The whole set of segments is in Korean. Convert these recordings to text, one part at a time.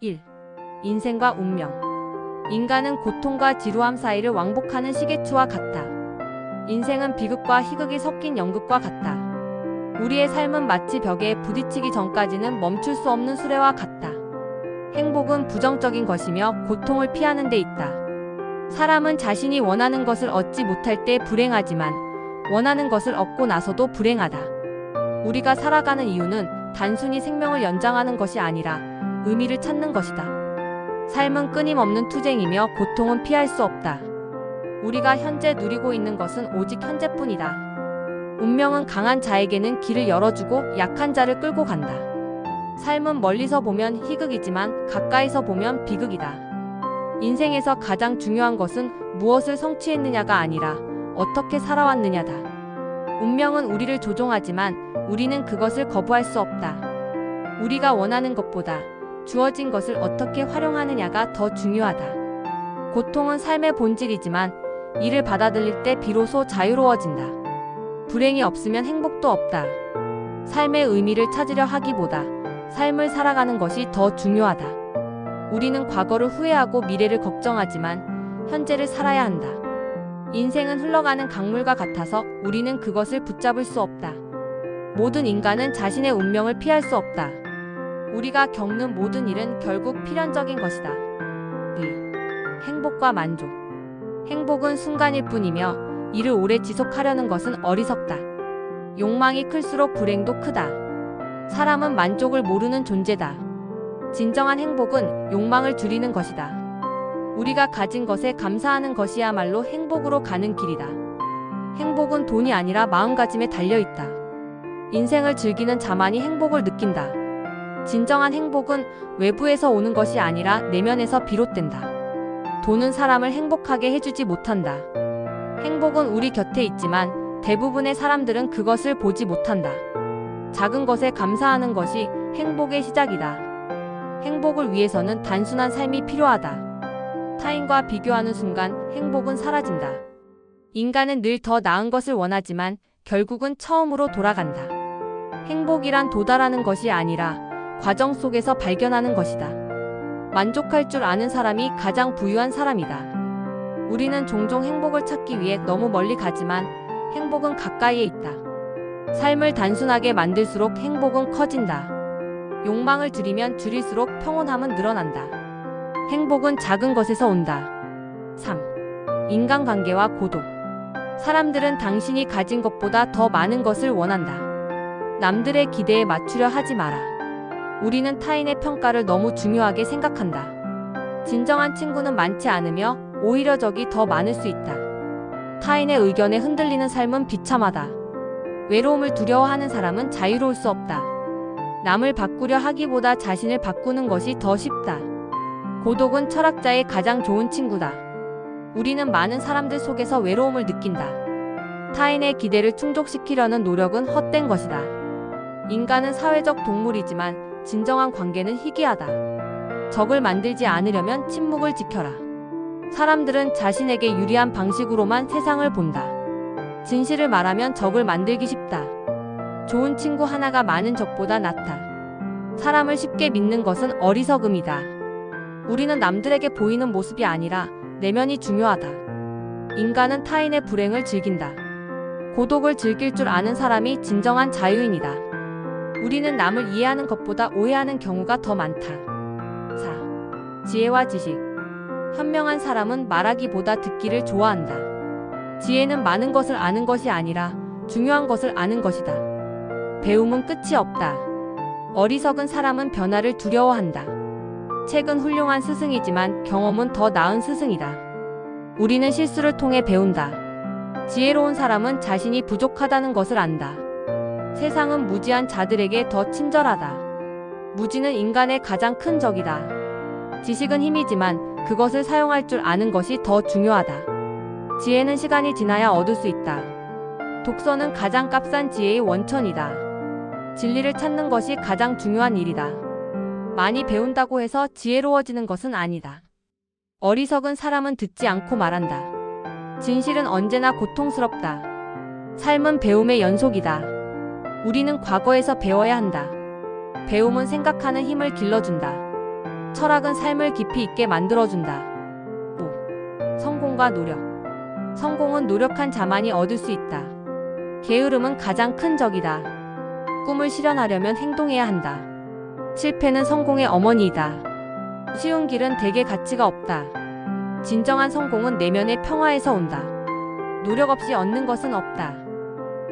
1. 인생과 운명. 인간은 고통과 지루함 사이를 왕복하는 시계추와 같다. 인생은 비극과 희극이 섞인 연극과 같다. 우리의 삶은 마치 벽에 부딪히기 전까지는 멈출 수 없는 수레와 같다. 행복은 부정적인 것이며 고통을 피하는 데 있다. 사람은 자신이 원하는 것을 얻지 못할 때 불행하지만 원하는 것을 얻고 나서도 불행하다. 우리가 살아가는 이유는 단순히 생명을 연장하는 것이 아니라 의미를 찾는 것이다. 삶은 끊임없는 투쟁이며 고통은 피할 수 없다. 우리가 현재 누리고 있는 것은 오직 현재뿐이다. 운명은 강한 자에게는 길을 열어주고 약한 자를 끌고 간다. 삶은 멀리서 보면 희극이지만 가까이서 보면 비극이다. 인생에서 가장 중요한 것은 무엇을 성취했느냐가 아니라 어떻게 살아왔느냐다. 운명은 우리를 조종하지만 우리는 그것을 거부할 수 없다. 우리가 원하는 것보다 주어진 것을 어떻게 활용하느냐가 더 중요하다. 고통은 삶의 본질이지만 이를 받아들일 때 비로소 자유로워진다. 불행이 없으면 행복도 없다. 삶의 의미를 찾으려 하기보다 삶을 살아가는 것이 더 중요하다. 우리는 과거를 후회하고 미래를 걱정하지만 현재를 살아야 한다. 인생은 흘러가는 강물과 같아서 우리는 그것을 붙잡을 수 없다. 모든 인간은 자신의 운명을 피할 수 없다. 우리가 겪는 모든 일은 결국 필연적인 것이다. 2. 행복과 만족. 행복은 순간일 뿐이며 이를 오래 지속하려는 것은 어리석다. 욕망이 클수록 불행도 크다. 사람은 만족을 모르는 존재다. 진정한 행복은 욕망을 줄이는 것이다. 우리가 가진 것에 감사하는 것이야말로 행복으로 가는 길이다. 행복은 돈이 아니라 마음가짐에 달려있다. 인생을 즐기는 자만이 행복을 느낀다. 진정한 행복은 외부에서 오는 것이 아니라 내면에서 비롯된다. 돈은 사람을 행복하게 해주지 못한다. 행복은 우리 곁에 있지만 대부분의 사람들은 그것을 보지 못한다. 작은 것에 감사하는 것이 행복의 시작이다. 행복을 위해서는 단순한 삶이 필요하다. 타인과 비교하는 순간 행복은 사라진다. 인간은 늘 더 나은 것을 원하지만 결국은 처음으로 돌아간다. 행복이란 도달하는 것이 아니라 과정 속에서 발견하는 것이다. 만족할 줄 아는 사람이 가장 부유한 사람이다. 우리는 종종 행복을 찾기 위해 너무 멀리 가지만 행복은 가까이에 있다. 삶을 단순하게 만들수록 행복은 커진다. 욕망을 줄이면 줄일수록 평온함은 늘어난다. 행복은 작은 것에서 온다. 3. 인간관계와 고독. 사람들은 당신이 가진 것보다 더 많은 것을 원한다. 남들의 기대에 맞추려 하지 마라. 우리는 타인의 평가를 너무 중요하게 생각한다. 진정한 친구는 많지 않으며 오히려 적이 더 많을 수 있다. 타인의 의견에 흔들리는 삶은 비참하다. 외로움을 두려워하는 사람은 자유로울 수 없다. 남을 바꾸려 하기보다 자신을 바꾸는 것이 더 쉽다. 고독은 철학자의 가장 좋은 친구다. 우리는 많은 사람들 속에서 외로움을 느낀다. 타인의 기대를 충족시키려는 노력은 헛된 것이다. 인간은 사회적 동물이지만 진정한 관계는 희귀하다. 적을 만들지 않으려면 침묵을 지켜라. 사람들은 자신에게 유리한 방식으로만 세상을 본다. 진실을 말하면 적을 만들기 쉽다. 좋은 친구 하나가 많은 적보다 낫다. 사람을 쉽게 믿는 것은 어리석음이다. 우리는 남들에게 보이는 모습이 아니라 내면이 중요하다. 인간은 타인의 불행을 즐긴다. 고독을 즐길 줄 아는 사람이 진정한 자유인이다. 우리는 남을 이해하는 것보다 오해하는 경우가 더 많다. 4. 지혜와 지식. 현명한 사람은 말하기보다 듣기를 좋아한다. 지혜는 많은 것을 아는 것이 아니라 중요한 것을 아는 것이다. 배움은 끝이 없다. 어리석은 사람은 변화를 두려워한다. 책은 훌륭한 스승이지만 경험은 더 나은 스승이다. 우리는 실수를 통해 배운다. 지혜로운 사람은 자신이 부족하다는 것을 안다. 세상은 무지한 자들에게 더 친절하다. 무지는 인간의 가장 큰 적이다. 지식은 힘이지만 그것을 사용할 줄 아는 것이 더 중요하다. 지혜는 시간이 지나야 얻을 수 있다. 독서는 가장 값싼 지혜의 원천이다. 진리를 찾는 것이 가장 중요한 일이다. 많이 배운다고 해서 지혜로워지는 것은 아니다. 어리석은 사람은 듣지 않고 말한다. 진실은 언제나 고통스럽다. 삶은 배움의 연속이다. 우리는 과거에서 배워야 한다. 배움은 생각하는 힘을 길러준다. 철학은 삶을 깊이 있게 만들어준다. 5. 성공과 노력. 성공은 노력한 자만이 얻을 수 있다. 게으름은 가장 큰 적이다. 꿈을 실현하려면 행동해야 한다. 실패는 성공의 어머니이다. 쉬운 길은 대개 가치가 없다. 진정한 성공은 내면의 평화에서 온다. 노력 없이 얻는 것은 없다.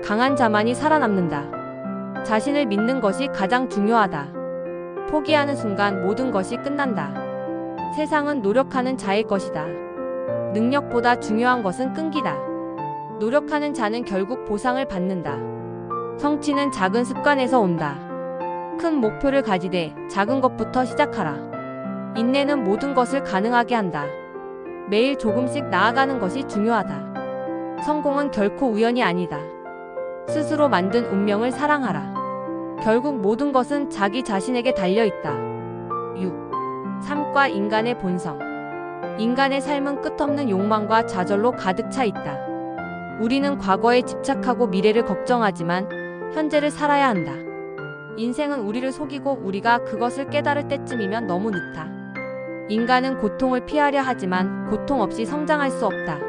강한 자만이 살아남는다. 자신을 믿는 것이 가장 중요하다. 포기하는 순간 모든 것이 끝난다. 세상은 노력하는 자의 것이다. 능력보다 중요한 것은 끈기다. 노력하는 자는 결국 보상을 받는다. 성취는 작은 습관에서 온다. 큰 목표를 가지되 작은 것부터 시작하라. 인내는 모든 것을 가능하게 한다. 매일 조금씩 나아가는 것이 중요하다. 성공은 결코 우연이 아니다. 스스로 만든 운명을 사랑하라. 결국 모든 것은 자기 자신에게 달려있다. 6. 삶과 인간의 본성. 인간의 삶은 끝없는 욕망과 좌절로 가득 차 있다. 우리는 과거에 집착하고 미래를 걱정하지만 현재를 살아야 한다. 인생은 우리를 속이고 우리가 그것을 깨달을 때쯤이면 너무 늦다. 인간은 고통을 피하려 하지만 고통 없이 성장할 수 없다.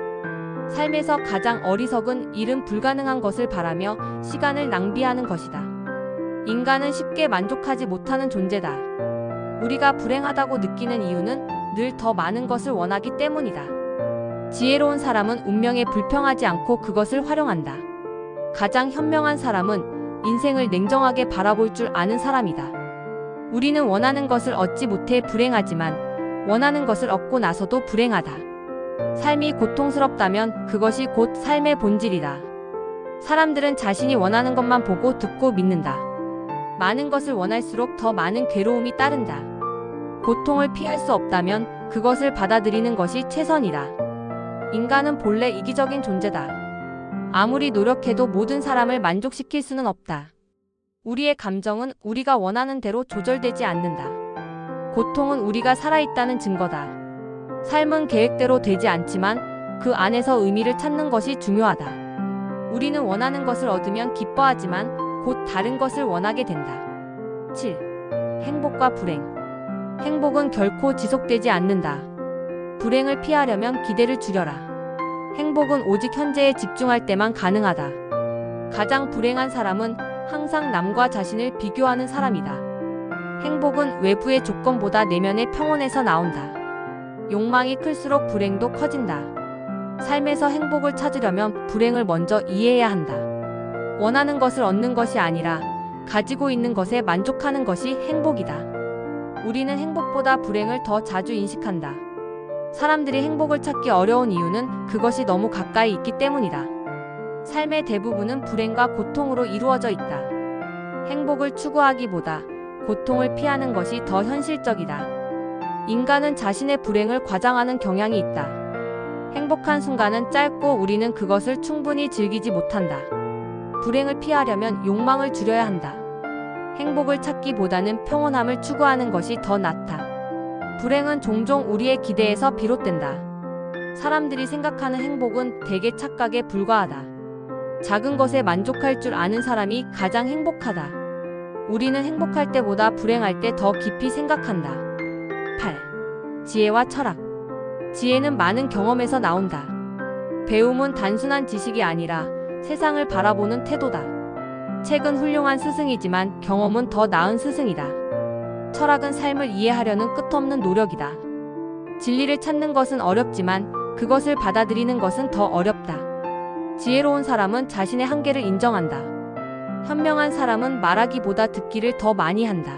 삶에서 가장 어리석은 일은 불가능한 것을 바라며 시간을 낭비하는 것이다. 인간은 쉽게 만족하지 못하는 존재다. 우리가 불행하다고 느끼는 이유는 늘 더 많은 것을 원하기 때문이다. 지혜로운 사람은 운명에 불평하지 않고 그것을 활용한다. 가장 현명한 사람은 인생을 냉정하게 바라볼 줄 아는 사람이다. 우리는 원하는 것을 얻지 못해 불행하지만 원하는 것을 얻고 나서도 불행하다. 삶이 고통스럽다면 그것이 곧 삶의 본질이다. 사람들은 자신이 원하는 것만 보고 듣고 믿는다. 많은 것을 원할수록 더 많은 괴로움이 따른다. 고통을 피할 수 없다면 그것을 받아들이는 것이 최선이다. 인간은 본래 이기적인 존재다. 아무리 노력해도 모든 사람을 만족시킬 수는 없다. 우리의 감정은 우리가 원하는 대로 조절되지 않는다. 고통은 우리가 살아있다는 증거다. 삶은 계획대로 되지 않지만 그 안에서 의미를 찾는 것이 중요하다. 우리는 원하는 것을 얻으면 기뻐하지만 곧 다른 것을 원하게 된다. 7. 행복과 불행. 행복은 결코 지속되지 않는다. 불행을 피하려면 기대를 줄여라. 행복은 오직 현재에 집중할 때만 가능하다. 가장 불행한 사람은 항상 남과 자신을 비교하는 사람이다. 행복은 외부의 조건보다 내면의 평온에서 나온다. 욕망이 클수록 불행도 커진다. 삶에서 행복을 찾으려면 불행을 먼저 이해해야 한다. 원하는 것을 얻는 것이 아니라 가지고 있는 것에 만족하는 것이 행복이다. 우리는 행복보다 불행을 더 자주 인식한다. 사람들이 행복을 찾기 어려운 이유는 그것이 너무 가까이 있기 때문이다. 삶의 대부분은 불행과 고통으로 이루어져 있다. 행복을 추구하기보다 고통을 피하는 것이 더 현실적이다. 인간은 자신의 불행을 과장하는 경향이 있다. 행복한 순간은 짧고 우리는 그것을 충분히 즐기지 못한다. 불행을 피하려면 욕망을 줄여야 한다. 행복을 찾기보다는 평온함을 추구하는 것이 더 낫다. 불행은 종종 우리의 기대에서 비롯된다. 사람들이 생각하는 행복은 대개 착각에 불과하다. 작은 것에 만족할 줄 아는 사람이 가장 행복하다. 우리는 행복할 때보다 불행할 때 더 깊이 생각한다. 8. 지혜와 철학. 지혜는 많은 경험에서 나온다. 배움은 단순한 지식이 아니라 세상을 바라보는 태도다. 책은 훌륭한 스승이지만 경험은 더 나은 스승이다. 철학은 삶을 이해하려는 끝없는 노력이다. 진리를 찾는 것은 어렵지만 그것을 받아들이는 것은 더 어렵다. 지혜로운 사람은 자신의 한계를 인정한다. 현명한 사람은 말하기보다 듣기를 더 많이 한다.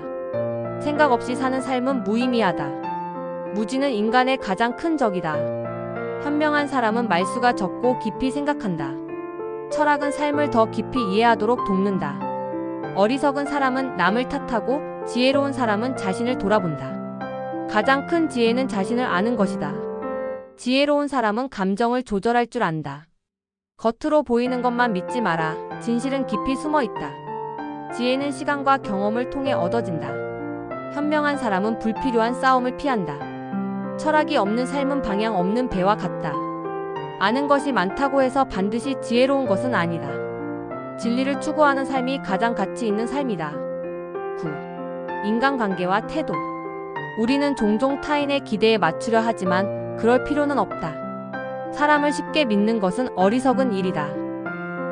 생각 없이 사는 삶은 무의미하다. 무지는 인간의 가장 큰 적이다. 현명한 사람은 말수가 적고 깊이 생각한다. 철학은 삶을 더 깊이 이해하도록 돕는다. 어리석은 사람은 남을 탓하고 지혜로운 사람은 자신을 돌아본다. 가장 큰 지혜는 자신을 아는 것이다. 지혜로운 사람은 감정을 조절할 줄 안다. 겉으로 보이는 것만 믿지 마라. 진실은 깊이 숨어 있다. 지혜는 시간과 경험을 통해 얻어진다. 현명한 사람은 불필요한 싸움을 피한다. 철학이 없는 삶은 방향 없는 배와 같다. 아는 것이 많다고 해서 반드시 지혜로운 것은 아니다. 진리를 추구하는 삶이 가장 가치 있는 삶이다. 9. 인간관계와 태도. 우리는 종종 타인의 기대에 맞추려 하지만 그럴 필요는 없다. 사람을 쉽게 믿는 것은 어리석은 일이다.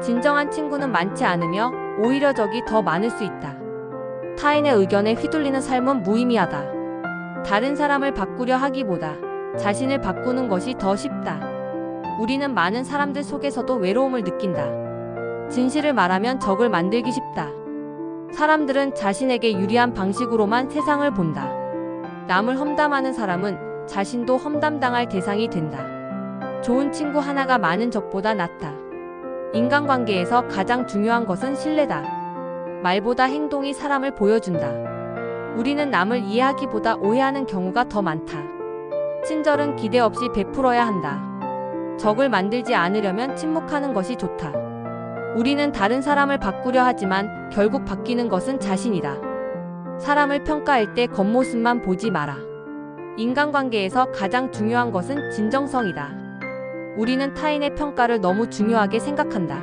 진정한 친구는 많지 않으며 오히려 적이 더 많을 수 있다. 타인의 의견에 휘둘리는 삶은 무의미하다. 다른 사람을 바꾸려 하기보다 자신을 바꾸는 것이 더 쉽다. 우리는 많은 사람들 속에서도 외로움을 느낀다. 진실을 말하면 적을 만들기 쉽다. 사람들은 자신에게 유리한 방식으로만 세상을 본다. 남을 험담하는 사람은 자신도 험담당할 대상이 된다. 좋은 친구 하나가 많은 적보다 낫다. 인간관계에서 가장 중요한 것은 신뢰다. 말보다 행동이 사람을 보여준다. 우리는 남을 이해하기보다 오해하는 경우가 더 많다. 친절은 기대 없이 베풀어야 한다. 적을 만들지 않으려면 침묵하는 것이 좋다. 우리는 다른 사람을 바꾸려 하지만 결국 바뀌는 것은 자신이다. 사람을 평가할 때 겉모습만 보지 마라. 인간관계에서 가장 중요한 것은 진정성이다. 우리는 타인의 평가를 너무 중요하게 생각한다.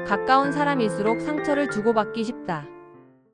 가까운 사람일수록 상처를 주고받기 쉽다.